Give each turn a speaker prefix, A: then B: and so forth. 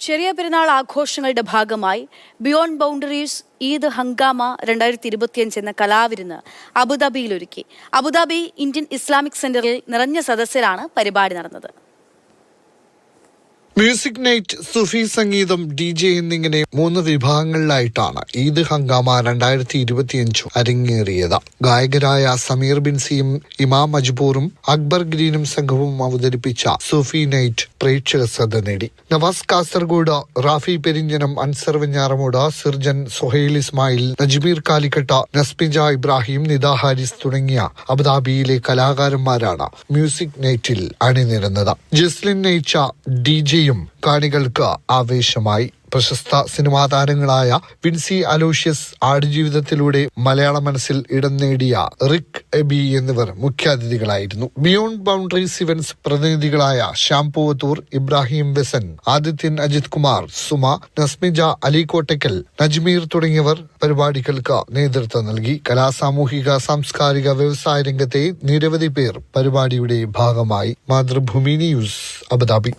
A: ചെറിയ പെരുന്നാൾ ആഘോഷങ്ങളുടെ ഭാഗമായി ബിയോണ്ട് ബൗണ്ടറീസ് ഈദ് ഹംഗാമ 2025 എന്ന കലാവിരുന്ന് അബുദാബിയിൽ ഒരുക്കി. അബുദാബി ഇന്ത്യൻ ഇസ്ലാമിക് സെന്ററിൽ നിറഞ്ഞ സദസ്സിലാണ് പരിപാടി നടന്നത്.
B: മ്യൂസിക് നൈറ്റ്, സുഫി സംഗീതം, DJ എന്നിങ്ങനെ 3 വിഭാഗങ്ങളിലായിട്ടാണ് ഈദ് ഹംഗാമ 2025 അരങ്ങേറിയത്. ഗായകരായ സമീർ ബിൻസിയും ഇമാം മജ്ബൂറും അക്ബർ ഗ്രീനും സംഘവും അവതരിപ്പിച്ച സുഫി നൈറ്റ് പ്രേക്ഷക ശ്രദ്ധ നേടി. നവാസ് കാസർഗോഡ്, റാഫി പെരിഞ്ഞനം, അൻസർ വെഞ്ഞാറമൂട്, സിർജൻ, സുഹൈൽ ഇസ്മായിൽ, നജ്മീർ കാലിക്കട്ട, നസ്മിജ ഇബ്രാഹിം, നിദ ഹാരിസ് തുടങ്ങിയ അബുദാബിയിലെ കലാകാരന്മാരാണ് മ്യൂസിക് നൈറ്റിൽ അണിനിരന്നത്. ജസ്ലിൻ നയിച്ച DJ കാണികൾക്ക് ആവേശമായി. പ്രശസ്ത സിനിമാ താരങ്ങളായ വിൻസി അലോഷ്യസ്, ആടുജീവിതത്തിലൂടെ മലയാള മനസ്സിൽ ഇടം നേടിയ റിക് എബി എന്നിവർ മുഖ്യാതിഥികളായിരുന്നു. ബിയോണ്ട് ബൗണ്ടറീസ് ഇവന്റ്സ് പ്രതിനിധികളായ ശ്യാം പൂവത്തൂർ, ഇബ്രാഹിം ബെസൻ, ആദിത്യൻ അജിത് കുമാർ, സുമ, നസ്മിജ, അലി കോട്ടക്കൽ, നജ്മീർ തുടങ്ങിയവർ പരിപാടികൾക്ക് നേതൃത്വം നൽകി. സാമൂഹിക, സാംസ്കാരിക, വ്യവസായ രംഗത്തെ നിരവധി പേർ പരിപാടിയുടെ ഭാഗമായി. Mathrubhumi news, Abu Dhabi.